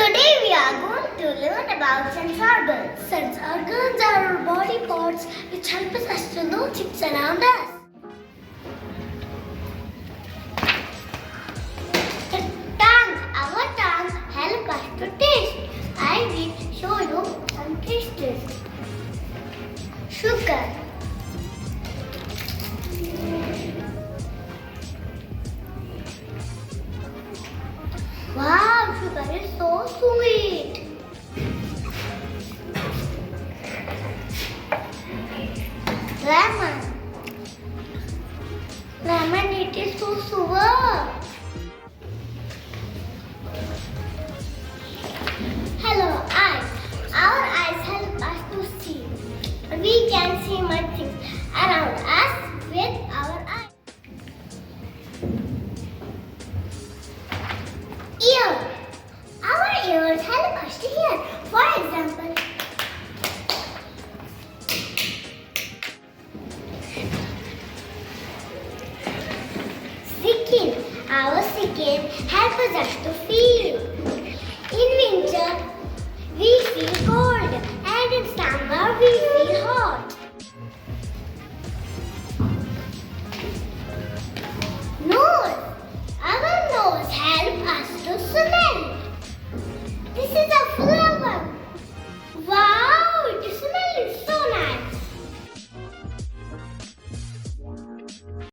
Today we are going to learn about sense organs. Sense organs are our body parts which help us to know things around us. The tongue. Our tongue helps us to taste. I will show you some tastes. Sugar. Wow, sugar is so sweet. Lemon. Lemon, it is so sour. Hello, eyes. Our eyes help us to see. We can see much things around us with our eyes. Ear. Our ears help us to hear. For example, skin. Our skin helps us to feel.